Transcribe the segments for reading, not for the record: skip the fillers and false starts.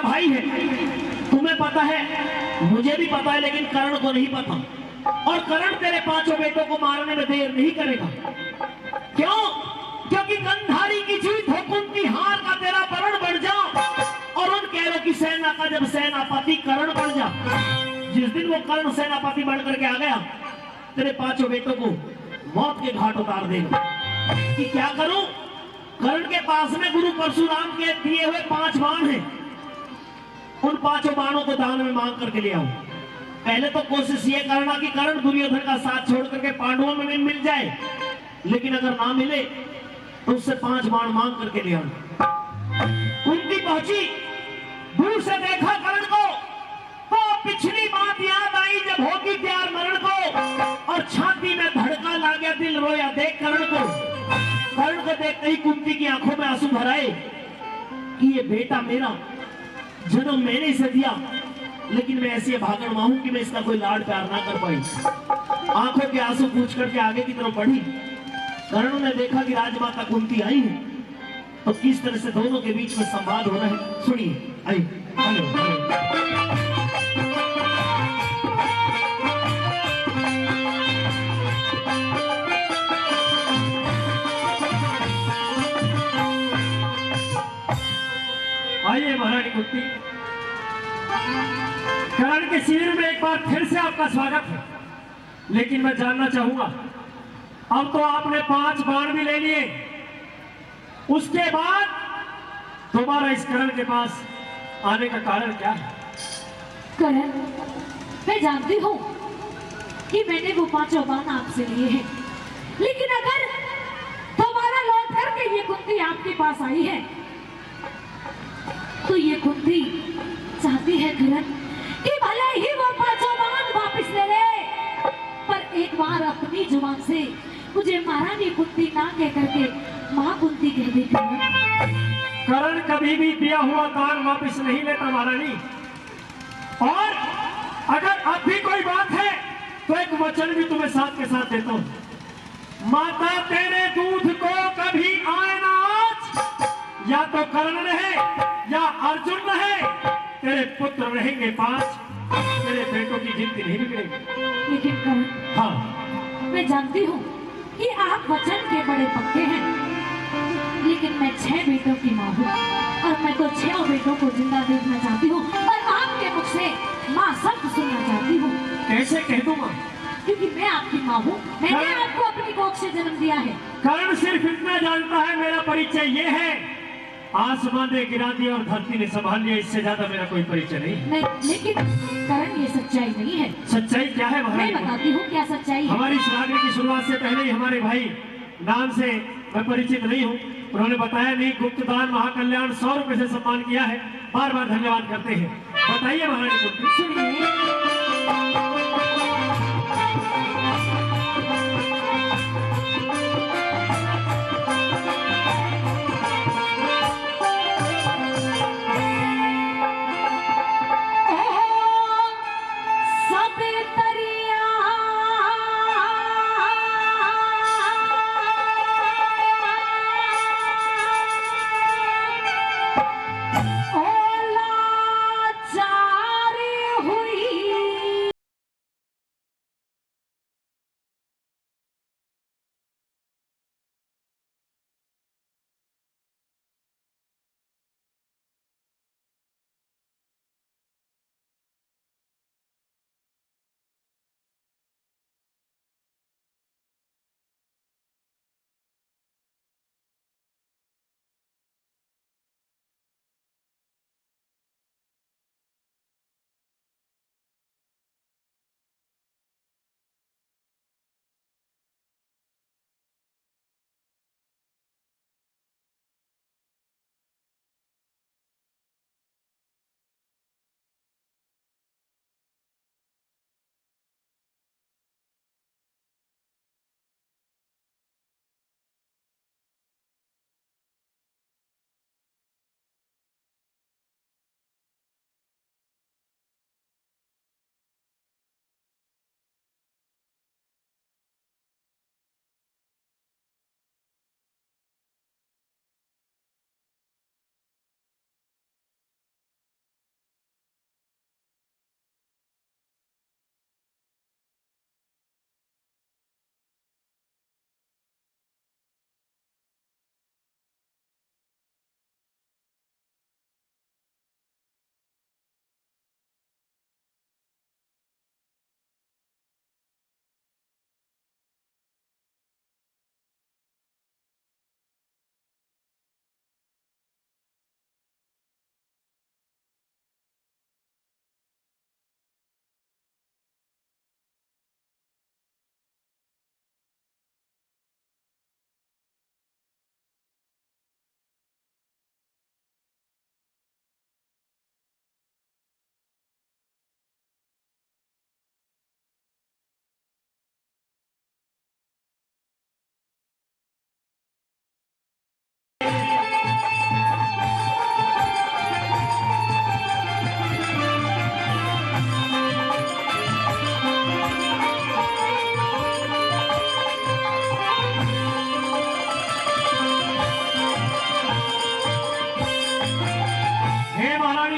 भाई है, तुम्हें पता है, मुझे भी पता है, लेकिन कर्ण को नहीं पता। और कर्ण तेरे पांचों बेटों को मारने में देर नहीं करेगा। क्यों? क्योंकि गंधारी की जीत हो, कुंती हार का तेरा वरण बढ़ जा, और उन कैरों की सेना का जब सेनापति कर्ण बन जा। जिस दिन वो कर्ण सेनापति बन करके आ गया, तेरे पांचों बेटों को मौत के घाट उतार देगा। कि क्या करूं? कर्ण के पास में गुरु परशुराम के दिए हुए 5 बाण हैं। उन 5 बाणों को दान में मांग करके ले आऊं। पहले तो कोशिश ये करना कि कर्ण दुर्योधन का साथ छोड़ करके पांडवों में मिल जाए, लेकिन अगर ना मिले तो उससे 5 बाण मांग करके ले आऊं। कुंती पहुंची, दूर से देखा कर्ण को, तो पिछली बात याद आई जब होगी प्यार मरण को, और छाती में धड़का ला गया, दिल रोया देख कर्ण को। कर्ण को देखते ही कुंती की आंखों में आंसू भर आए कि ये बेटा मेरा जन्म मैंने इसे दिया, लेकिन मैं ऐसी भागण मां हूं कि मैं इसका कोई लाड प्यार ना कर पाई। आंखों के आंसू पूछ करके आगे की तरफ बढ़ी। कर्ण ने देखा कि राजमाता कुंती आई है, तो किस तरह से दोनों के बीच में संवाद हो रहा है, सुनिए। आइए महारानी कुंती, कर्ण के शिविर में एक बार फिर से आपका स्वागत है। लेकिन मैं जानना चाहूंगा, अब तो आपने 5 बाण भी ले लिए, उसके बाद दोबारा इस कर्ण के पास आने का कारण क्या है? कर्ण, मैं जानती हूँ कि मैंने वो 5 बाण आपसे लिए हैं, लेकिन अगर दोबारा लौट करके ये कुंती आपके पास आई है, तो ये कुंती चाहती है कर्ण कि भले ही वो 5 बाण वापस ले ले, पर एक बार अपनी जुबान से मुझे महारानी कुंती ना कह करके मां कुंती कह दे। कर्ण कभी भी दिया हुआ दान वापस नहीं लेता महारानी, और अगर अब भी कोई बात है तो एक वचन भी तुम्हें साथ के साथ देता हूं। माता तेरे दूध को कभी आए ना आज, या तो कर्ण रहे या अर्जुन रहे, तेरे पुत्र रहेंगे 5, तेरे बेटों की गिनती नहीं बिगड़ेगी। लेकिन कर्ण, हाँ, मैं जानती हूँ कि आप वचन के बड़े पक्के हैं, लेकिन मैं 6 बेटों की माँ हूँ, और मैं तो 6 बेटों को जिंदा देखना चाहती हूँ, और आपके मुख से माँ शब्द सुनना चाहती हूँ। कैसे कह दूं मां? क्योंकि मैं आपकी माँ हूँ, मैंने आपको अपनी कोख से जन्म दिया है। कर्ण सिर्फ इतना जानता है, मेरा परिचय ये है, आसमान ने गिरा दिया और धरती ने संभाल लिया, इससे ज्यादा मेरा कोई परिचय नहीं। लेकिन कर्ण, ये सच्चाई नहीं है। सच्चाई क्या है मैं बताती हूँ क्या सच्चाई है। हमारी श्राद्ध की शुरुआत से पहले ही हमारे भाई नाम से मैं परिचित नहीं हूँ, उन्होंने बताया नहीं, गुप्त दान महाकल्याण 100 रुपए से सम्मान किया है, बार बार धन्यवाद करते हैं। बताइए महारानी कुंती। सुनिए,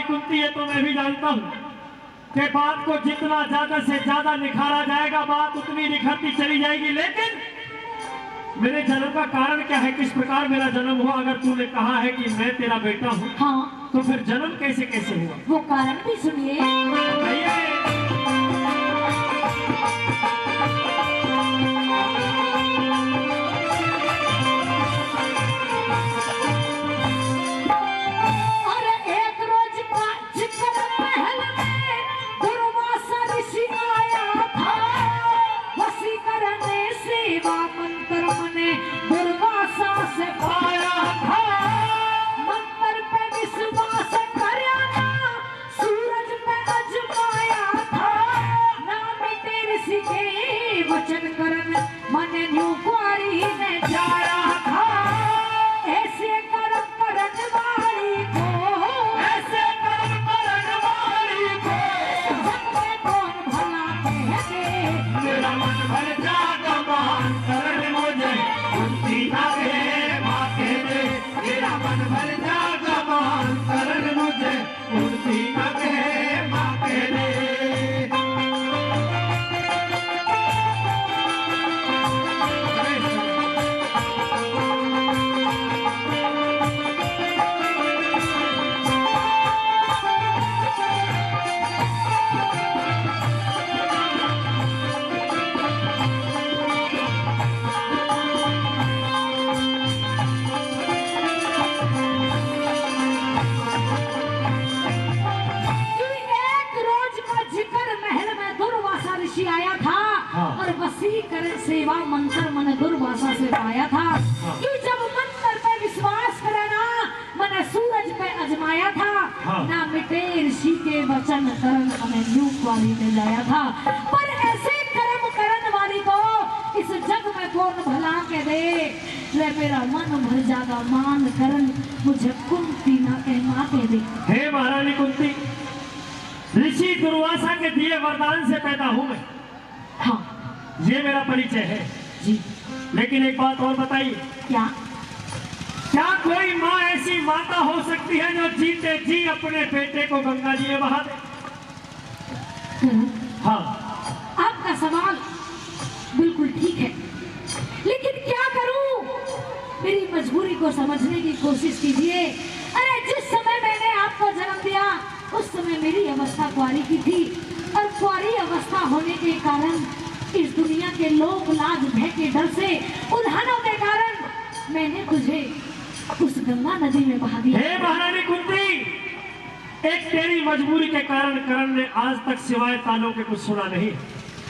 कुंती, ये तो मैं भी जानता हूँ कि बात को जितना ज्यादा से ज्यादा निखारा जाएगा बात उतनी निखरती चली जाएगी। लेकिन मेरे जन्म का कारण क्या है, किस प्रकार मेरा जन्म हुआ? अगर तूने कहा है कि मैं तेरा बेटा हूँ, हाँ, तो फिर जन्म कैसे कैसे हुआ? वो कारण भी सुनिए। अरे एक रोज चिकन महल में दुर्वासा ऋषि आया था, वशीकरण सेवा मंत्र मने दुर्वासा से पाया था। मंत्र पे विश्वास करया ना, सूरज पे अजमाया था। ना मिटे ऋषि के वचन करन मने न्यू कुआरी ने जाया था। ऐसे कर्म करन वाली को, ऐसे कर्म करन वाली को जग में कौन भला कहते। मेरा मन भर जागा मान करण मुझे कुंती ना कहे माँ कह दे। मेरा मन भर जागा मान करण मुझे कुंती ना कहे माँ कह दे। एक रोज का जिक्र महल में दुर्वासा ऋषि आया था। हाँ। और वशीकरण सेवा मंत्र मन दुर्वासा से पाया था। हाँ। कि जब मंत्र पे विश्वास करे ना, मैंने सूरज पे अजमाया था। हाँ। ना मिटे ऋषि के वचन करन हमें न्यू वाली में लाया था। पर ऐसे कर्म करन वाली को इस जग में कौन भला के दे। ले मेरा मन भर जागा मान करन मुझे कुंती ना कह माँ के दे। हे महारानी कुंती, ऋषि दुर्वासा के दिए वरदान से पैदा हूं मैं, हाँ ये मेरा परिचय है जी। लेकिन एक बात और बताइए, क्या? क्या कोई माँ ऐसी माता हो सकती है जो जीते जी अपने बेटे को गंगा जी में बहा दे? हाँ, आपका सवाल बिल्कुल ठीक है, लेकिन क्या करूं? मेरी मजबूरी को समझने की कोशिश कीजिए। अरे जिस समय मैंने आपको जन्म दिया उस समय मेरी अवस्था कुंवारी की थी, और कुंवारी अवस्था होने के कारण इस दुनिया के लोक लाज भय के डर से, उल्हानों के कारण मैंने तुझे उस गंगा नदी में बहा दिया। हे महारानी कुंती, एक तेरी मजबूरी के कारण करण ने आज तक सिवाय तालों के कुछ सुना नहीं।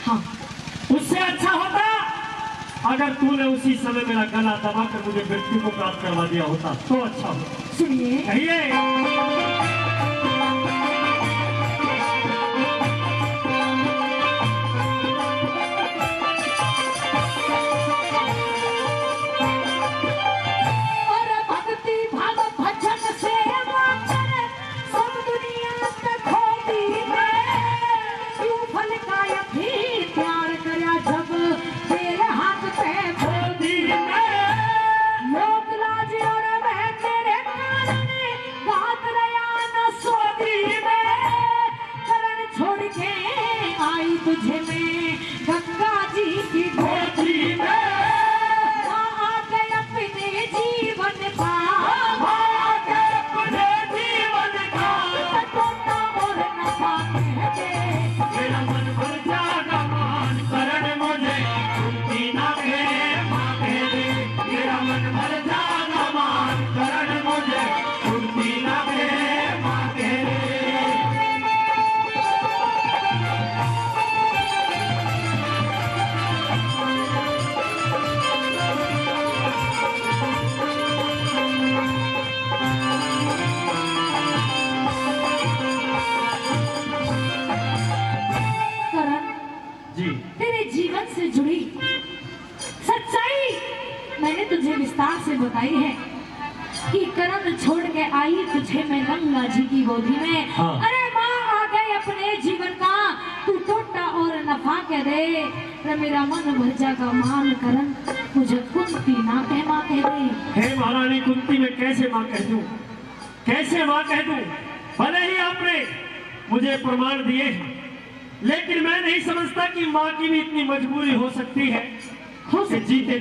हाँ, उससे अच्छा होता अगर तूने उसी समय मेरा गला दबाकर मुझे मृत्यु को प्राप्त करवा दिया होता तो अच्छा होता। सुनिए। कहिए। और भक्ति भाव भजन सेवा करे सब दुनिया में खोती में। क्यों फल का अभी प्यार करया जब तेरे हाथ पे खोदी में। लोक लाज और वह तेरे कारण गात रया न सोती में। करण छोड़ के आई तुझे मैं गंगा जी की गोदी में। जीवन का टोटा और नफा कहते। मेरा मन भर जागा मान करण मुझे कुंती ना कहे माँ कह दे। मेरा मन भर जागा मान करण मुझे कुंती ना कहे माँ कह दे। करण, जी, तेरे जीवन से जुड़ी सच्चाई मैंने तुझे विस्तार से बताई है कि करण छोड़ के आई तुझे मैं गंगा जी की गोदी में। हाँ। अरे माँ आ गए अपने जीवन का, तू टोटा और नफा कह दे। रे मेरा मन भर जागा मान करण मुझे कुंती ना कह माँ कह दे। हे महारानी कुंती, मैं कैसे माँ कह दूं, कैसे माँ कह दूं? भले ही आपने मुझे प्रमाण दिए हैं, लेकिन मैं नहीं समझता कि माँ की भी इतनी मजबूरी हो सकती है हो कि जीते